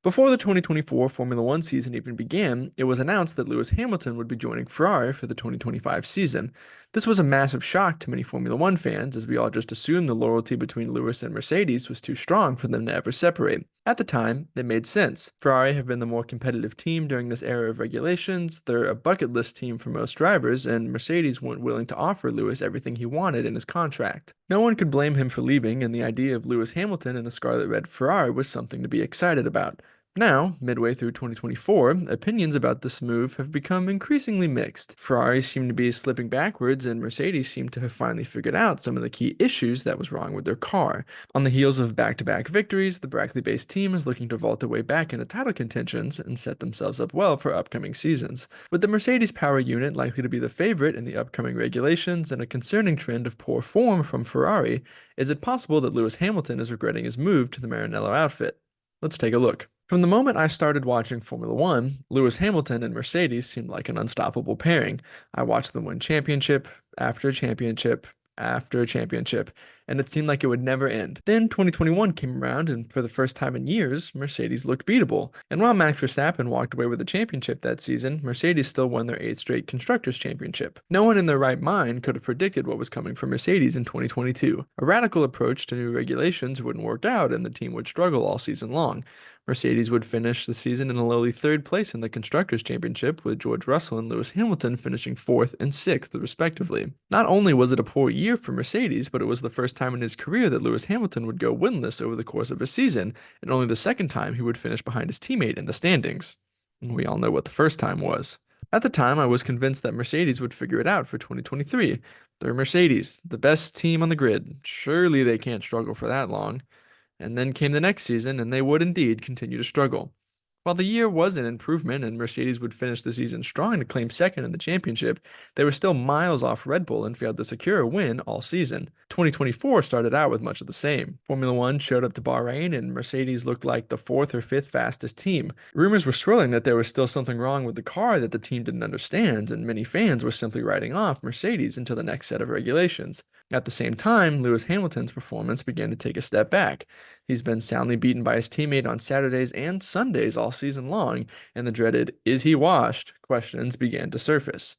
Before the 2024 Formula One season even began, it was announced that Lewis Hamilton would be joining Ferrari for the 2025 season. This was a massive shock to many Formula One fans, as we all just assumed the loyalty between Lewis and Mercedes was too strong for them to ever separate. At the time, it made sense. Ferrari have been the more competitive team during this era of regulations, they're a bucket list team for most drivers, and Mercedes weren't willing to offer Lewis everything he wanted in his contract. No one could blame him for leaving, and the idea of Lewis Hamilton in a scarlet red Ferrari was something to be excited about. Now, midway through 2024, opinions about this move have become increasingly mixed. Ferrari seem to be slipping backwards, and Mercedes seem to have finally figured out some of the key issues that was wrong with their car. On the heels of back-to-back victories, the Brackley-based team is looking to vault their way back into title contentions and set themselves up well for upcoming seasons. With the Mercedes power unit likely to be the favorite in the upcoming regulations and a concerning trend of poor form from Ferrari, is it possible that Lewis Hamilton is regretting his move to the Maranello outfit? Let's take a look. From the moment I started watching Formula One, Lewis Hamilton and Mercedes seemed like an unstoppable pairing. I watched them win championship after championship after championship, and it seemed like it would never end. Then 2021 came around, and for the first time in years, Mercedes looked beatable. And while Max Verstappen walked away with the championship that season, Mercedes still won their 8th straight Constructors' Championship. No one in their right mind could have predicted what was coming from Mercedes in 2022. A radical approach to new regulations wouldn't work out, and the team would struggle all season long. Mercedes would finish the season in a lowly 3rd place in the Constructors' Championship, with George Russell and Lewis Hamilton finishing 4th and 6th, respectively. Not only was it a poor year for Mercedes, but it was the first time in his career that Lewis Hamilton would go winless over the course of a season, and only the second time he would finish behind his teammate in the standings. We all know what the first time was. At the time, I was convinced that Mercedes would figure it out for 2023. They're Mercedes, the best team on the grid. Surely they can't struggle for that long. And then came the next season, and they would indeed continue to struggle. While the year was an improvement and Mercedes would finish the season strong to claim second in the championship, they were still miles off Red Bull and failed to secure a win all season. 2024 started out with much of the same. Formula One showed up to Bahrain, and Mercedes looked like the 4th or 5th fastest team. Rumors were swirling that there was still something wrong with the car that the team didn't understand, and many fans were simply writing off Mercedes until the next set of regulations. At the same time, Lewis Hamilton's performance began to take a step back. He's been soundly beaten by his teammate on Saturdays and Sundays all season long, and the dreaded "is he washed?" questions began to surface.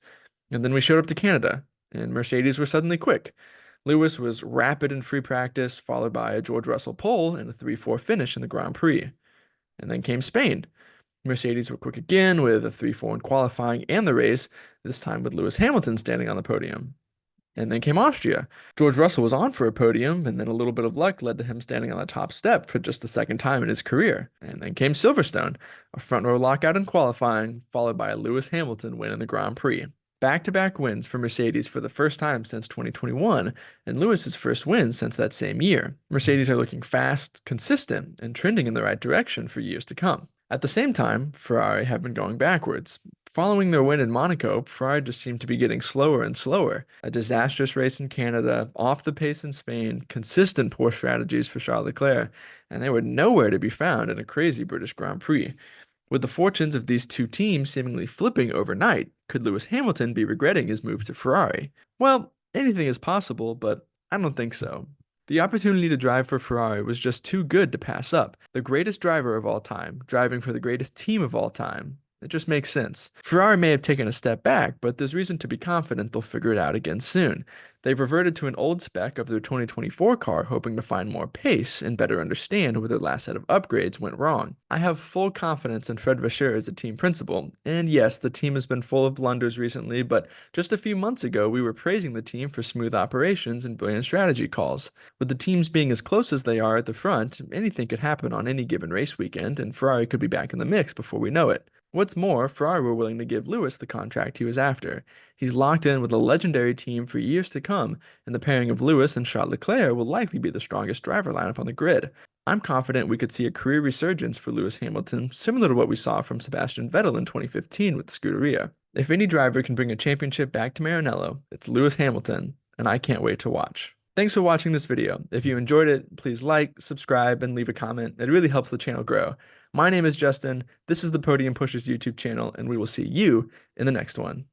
And then we showed up to Canada, and Mercedes were suddenly quick. Lewis was rapid in free practice, followed by a George Russell pole and a 3-4 finish in the Grand Prix. And then came Spain. Mercedes were quick again with a 3-4 in qualifying and the race, this time with Lewis Hamilton standing on the podium. And then came Austria. George Russell was on for a podium, and then a little bit of luck led to him standing on the top step for just the second time in his career. And then came Silverstone, a front row lockout in qualifying, followed by a Lewis Hamilton win in the Grand Prix. Back-to-back wins for Mercedes for the first time since 2021, and Lewis's first win since that same year. Mercedes are looking fast, consistent, and trending in the right direction for years to come. At the same time, Ferrari have been going backwards. Following their win in Monaco, Ferrari just seemed to be getting slower and slower. A disastrous race in Canada, off the pace in Spain, consistent poor strategies for Charles Leclerc, and they were nowhere to be found in a crazy British Grand Prix. With the fortunes of these two teams seemingly flipping overnight, could Lewis Hamilton be regretting his move to Ferrari? Well, anything is possible, but I don't think so. The opportunity to drive for Ferrari was just too good to pass up. The greatest driver of all time, driving for the greatest team of all time. It just makes sense. Ferrari may have taken a step back, but there's reason to be confident they'll figure it out again soon. They've reverted to an old spec of their 2024 car, hoping to find more pace and better understand where their last set of upgrades went wrong. I have full confidence in Fred Vasseur as a team principal, and yes, the team has been full of blunders recently, but just a few months ago we were praising the team for smooth operations and brilliant strategy calls. With the teams being as close as they are at the front, anything could happen on any given race weekend, and Ferrari could be back in the mix before we know it. What's more, Ferrari were willing to give Lewis the contract he was after. He's locked in with a legendary team for years to come, and the pairing of Lewis and Charles Leclerc will likely be the strongest driver lineup on the grid. I'm confident we could see a career resurgence for Lewis Hamilton, similar to what we saw from Sebastian Vettel in 2015 with Scuderia. If any driver can bring a championship back to Maranello, it's Lewis Hamilton, and I can't wait to watch. Thanks for watching this video. If you enjoyed it, please like, subscribe, and leave a comment. It really helps the channel grow. My name is Justin, this is the Podium Pushers YouTube channel, and we will see you in the next one.